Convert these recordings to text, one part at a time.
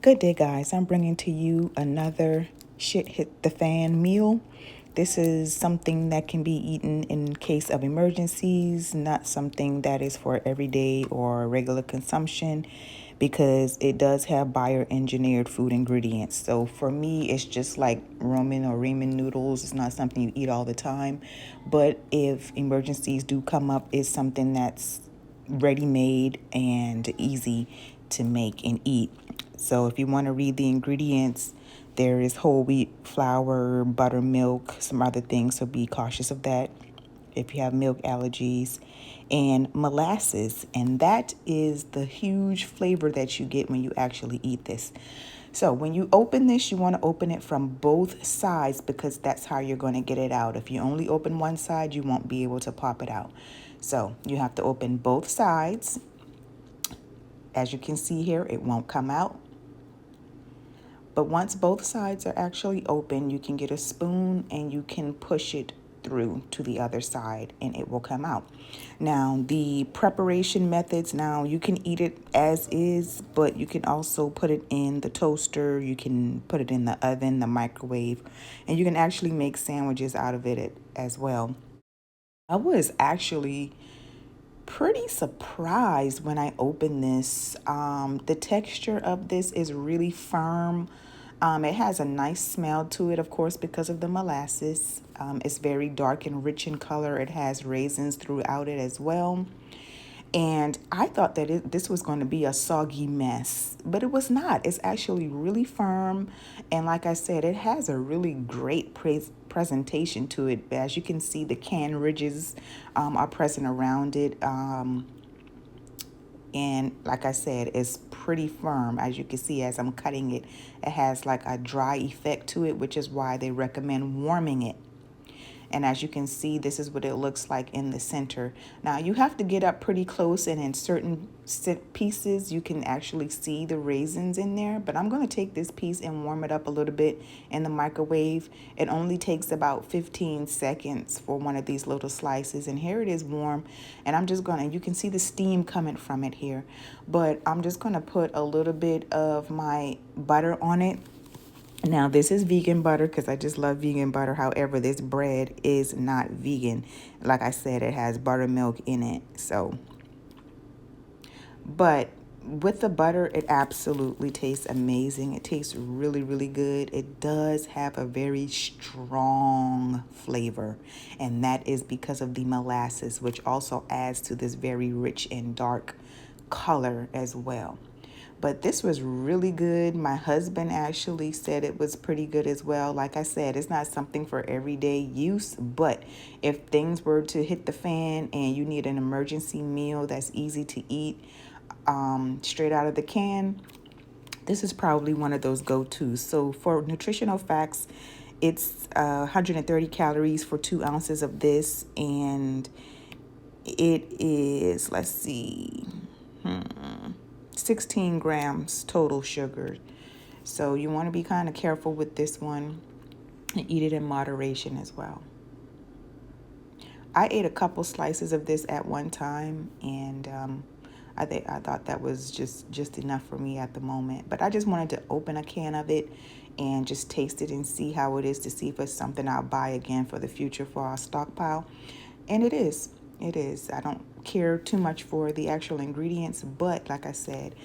Good day, guys. I'm bringing to you another shit hit the fan meal. This is something that can be eaten in case of emergencies, not something that is for everyday or regular consumption, because it does have bioengineered food ingredients. So for me, it's just like ramen or ramen noodles. It's not something you eat all the time, but if emergencies do come up, it's something that's ready made and easy to make and eat. So if you want to read the ingredients, there is whole wheat flour, buttermilk, some other things, so be cautious of that if you have milk allergies, and molasses. And that is the huge flavor that you get when you actually eat this. So when you open this, you want to open it from both sides because that's how you're going to get it out. If you only open one side, you won't be able to pop it out. So you have to open both sides. As you can see here, it won't come out. But once both sides are actually open, you can get a spoon and you can push it through to the other side and it will come out. Now, the preparation methods, now you can eat it as is, but you can also put it in the toaster, you can put it in the oven, the microwave, and you can actually make sandwiches out of it as well. I was actually pretty surprised when I opened this. The texture of this is really firm. It has a nice smell to it, of course, because of the molasses. It's very dark and rich in color. It has raisins throughout it as well. And I thought that this was going to be a soggy mess, but it was not. It's actually really firm. And like I said, it has a really great presentation to it. As you can see, the can ridges are present around it. And like I said, it's pretty firm. As you can see, as I'm cutting it, it has like a dry effect to it, which is why they recommend warming it. And as you can see, this is what it looks like in the center. Now you have to get up pretty close, and in certain pieces, you can actually see the raisins in there. But I'm going to take this piece and warm it up a little bit in the microwave. It only takes about 15 seconds for one of these little slices. And here it is warm. And I'm just going to, you can see the steam coming from it here. But I'm just going to put a little bit of my butter on it. Now, this is vegan butter because I just love vegan butter. However, this bread is not vegan. Like I said, it has buttermilk in it. So, but with the butter, it absolutely tastes amazing. It tastes really, really good. It does have a very strong flavor, and that is because of the molasses, which also adds to this very rich and dark color as well. But this was really good. My husband actually said it was pretty good as well. Like I said, it's not something for everyday use, but if things were to hit the fan and you need an emergency meal that's easy to eat straight out of the can, this is probably one of those go-tos. So for nutritional facts, it's 130 calories for 2 ounces of this, and it is, let's see, 16 grams total sugar. So you want to be kind of careful with this one and eat it in moderation as well. I ate a couple slices of this at one time, and I thought that was just enough for me at the moment. But I just wanted to open a can of it and just taste it and see how it is, to see if it's something I'll buy again for the future for our stockpile. And it is. It is. I don't care too much for the actual ingredients, but like I said,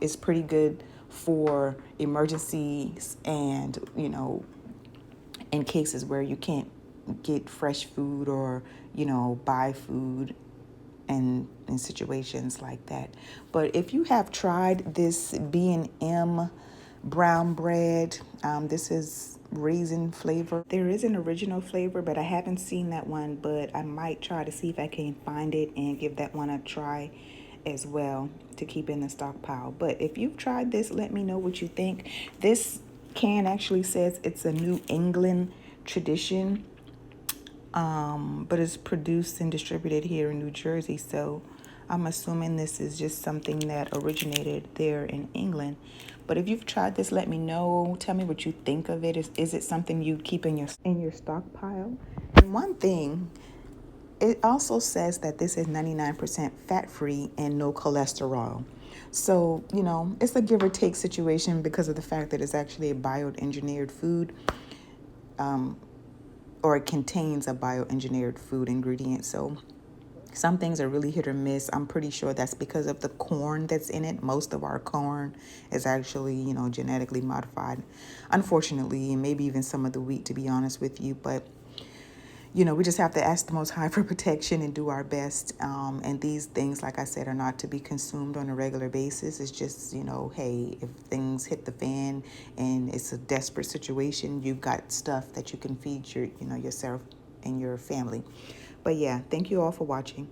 it's pretty good for emergencies and, in cases where you can't get fresh food or, buy food and in situations like that. But if you have tried this B&M brown bread, this is raisin flavor. There is an original flavor, but I haven't seen that one, but I might try to see if I can find it and give that one a try as well to keep in the stockpile. But if you've tried this, let me know what you think. This can actually says it's a New England tradition, but it's produced and distributed here in New Jersey, so I'm assuming this is just something that originated there in England. But if you've tried this, let me know. Tell me what you think of it. Is it something you keep in your stockpile? And one thing, it also says that this is 99% fat-free and no cholesterol. So, it's a give or take situation because of the fact that it's actually a bioengineered food, or it contains a bioengineered food ingredient. So some things are really hit or miss. I'm pretty sure that's because of the corn that's in it. Most of our corn is actually, genetically modified, unfortunately, and maybe even some of the wheat, to be honest with you. But we just have to ask the Most High for protection and do our best. And these things, like I said, are not to be consumed on a regular basis. It's just, hey, if things hit the fan and it's a desperate situation, you've got stuff that you can feed yourself and your family. But yeah, thank you all for watching.